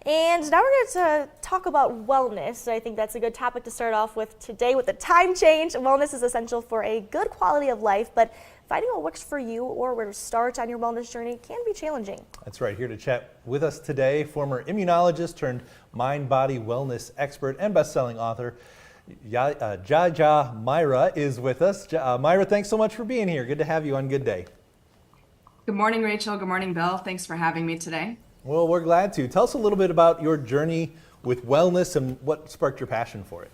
And now we're going to talk about wellness. I think that's a good topic to start off with today with the time change. Wellness is essential for a good quality of life, but finding what works for you or where to start on your wellness journey can be challenging. That's right. Here to chat with us today, former immunologist turned mind-body wellness expert and best-selling author, Jaya Jaya Mira is with us. Myra, thanks so much for being here. Good to have you on Good Day. Good morning, Rachel. Good morning, Bill. Thanks for having me today. Well, we're glad to. Tell us a little bit about your journey with wellness and what sparked your passion for it.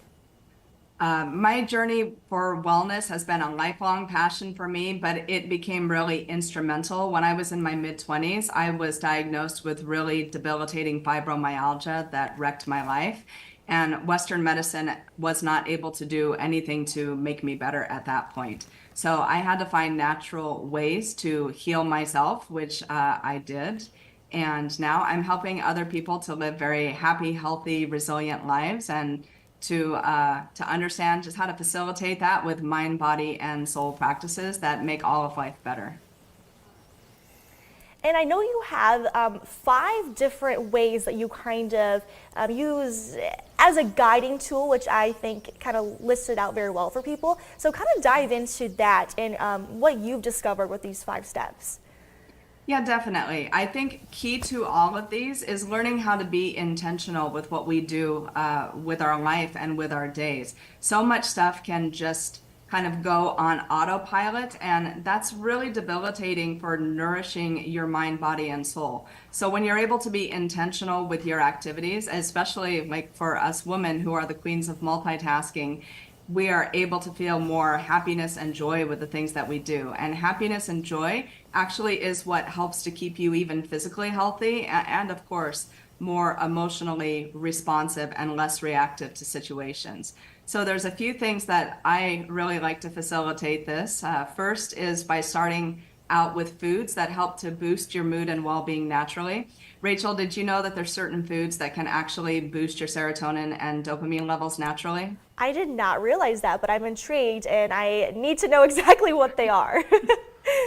My journey for wellness has been a lifelong passion for me, but it became really instrumental. When I was in my mid-20s, I was diagnosed with really debilitating fibromyalgia that wrecked my life. And Western medicine was not able to do anything to make me better at that point. So I had to find natural ways to heal myself, which I did. And now I'm helping other people to live very happy, healthy, resilient lives and to understand just how to facilitate that with mind, body, and soul practices that make all of life better. And I know you have 5 different ways that you kind of use as a guiding tool, which I think kind of listed out very well for people. So kind of dive into that and what you've discovered with these 5 steps. Yeah, definitely. I think key to all of these is learning how to be intentional with what we do with our life and with our days. So much stuff can just kind of go on autopilot, and that's really debilitating for nourishing your mind, body, and soul. So when you're able to be intentional with your activities, especially like for us women who are the queens of multitasking, we are able to feel more happiness and joy with the things that we do. And happiness and joy actually is what helps to keep you even physically healthy and of course, more emotionally responsive and less reactive to situations. So there's a few things that I really like to facilitate this. First is by starting out with foods that help to boost your mood and well-being naturally. Rachel, did you know that there's certain foods that can actually boost your serotonin and dopamine levels naturally? I did not realize that, but I'm intrigued and I need to know exactly what they are.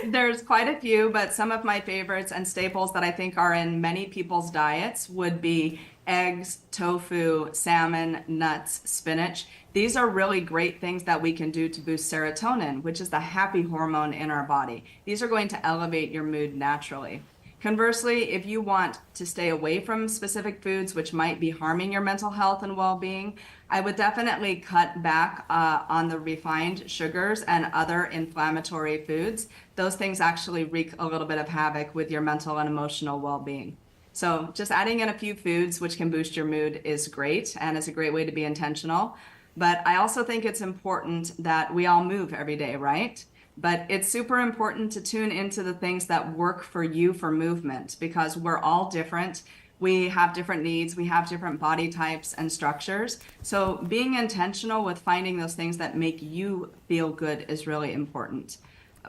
There's quite a few, but some of my favorites and staples that I think are in many people's diets would be eggs, tofu, salmon, nuts, spinach. These are really great things that we can do to boost serotonin, which is the happy hormone in our body. These are going to elevate your mood naturally. Conversely, if you want to stay away from specific foods which might be harming your mental health and well-being, I would definitely cut back on the refined sugars and other inflammatory foods. Those things actually wreak a little bit of havoc with your mental and emotional well-being. So just adding in a few foods which can boost your mood is great, and it's a great way to be intentional. But I also think it's important that we all move every day, right? But it's super important to tune into the things that work for you for movement, because we're all different. We have different needs, we have different body types and structures. So being intentional with finding those things that make you feel good is really important.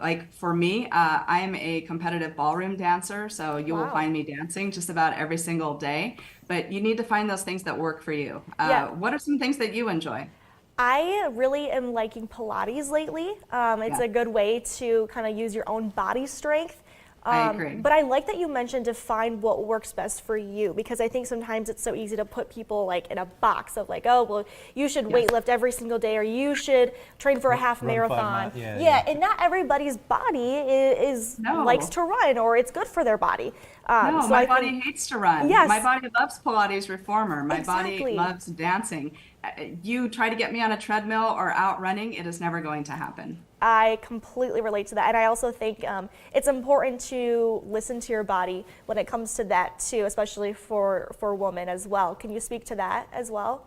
Like for me, I am a competitive ballroom dancer, so you will find me dancing just about every single day. But you need to find those things that work for you. What are some things that you enjoy? I really am liking Pilates lately. It's a good way to kind of use your own body strength. I agree. But I like that you mentioned to find what works best for you, because I think sometimes it's so easy to put people like in a box of like, oh, well, you should weightlift every single day, or you should train for a half marathon. And not everybody's body likes to run, or it's good for their body. No, so my body hates to run. Yes. My body loves Pilates reformer. My body loves dancing. You try to get me on a treadmill or out running, it is never going to happen. I completely relate to that. And I also think it's important to listen to your body when it comes to that too, especially for women as well. Can you speak to that as well?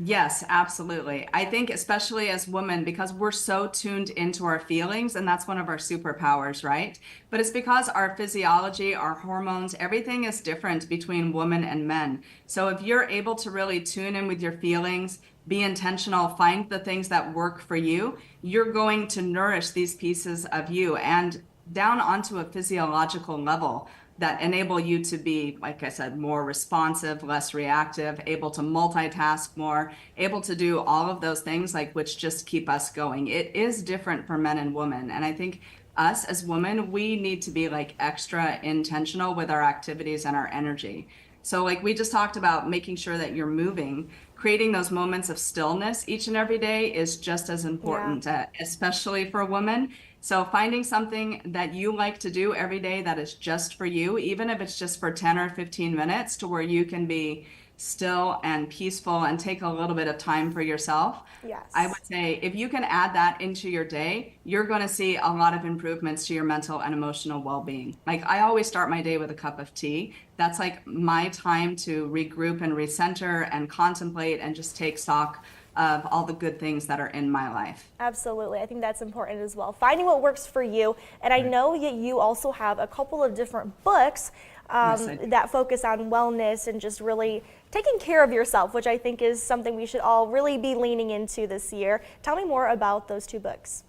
Yes, absolutely. I think especially as women, because we're so tuned into our feelings, and that's one of our superpowers, right? But it's because our physiology, our hormones, everything is different between women and men. So if you're able to really tune in with your feelings, be intentional, find the things that work for you, you're going to nourish these pieces of you and down onto a physiological level that enable you to be, like I said, more responsive, less reactive, able to multitask more, able to do all of those things like which just keep us going. It is different for men and women. And I think us as women, we need to be like extra intentional with our activities and our energy. So like we just talked about making sure that you're moving, creating those moments of stillness each and every day is just as important, especially for a woman. So finding something that you like to do every day that is just for you, even if it's just for 10 or 15 minutes to where you can be still and peaceful and take a little bit of time for yourself. Yes. I would say if you can add that into your day, you're going to see a lot of improvements to your mental and emotional well-being. Like I always start my day with a cup of tea. That's like my time to regroup and recenter and contemplate and just take stock of all the good things that are in my life. Absolutely. I think that's important as well. Finding what works for you. And I know that you also have a couple of different books that focus on wellness and just really taking care of yourself, which I think is something we should all really be leaning into this year. Tell me more about those two books.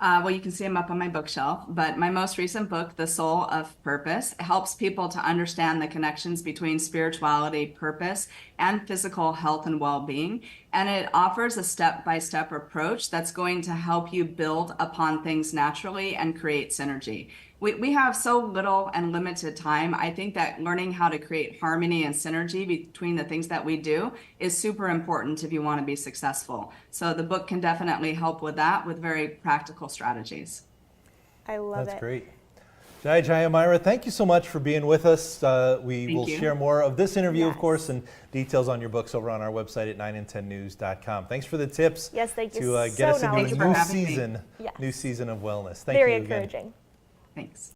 Well, you can see them up on my bookshelf, but my most recent book, The Soul of Purpose, helps people to understand the connections between spirituality, purpose, and physical health and well-being. And it offers a step-by-step approach that's going to help you build upon things naturally and create synergy. We have so little and limited time. I think that learning how to create harmony and synergy between the things that we do is super important if you want to be successful. So the book can definitely help with that with very practical strategies. I love it. That's great. Jaya Jaya Mira, thank you so much for being with us. We will share more of this interview, of course, and details on your books over on our website at 9and10news.com. Thanks for the tips. Yes, thank you. To get us into a knowledgeable. new season of wellness. Thank Very you again. encouraging. Thanks.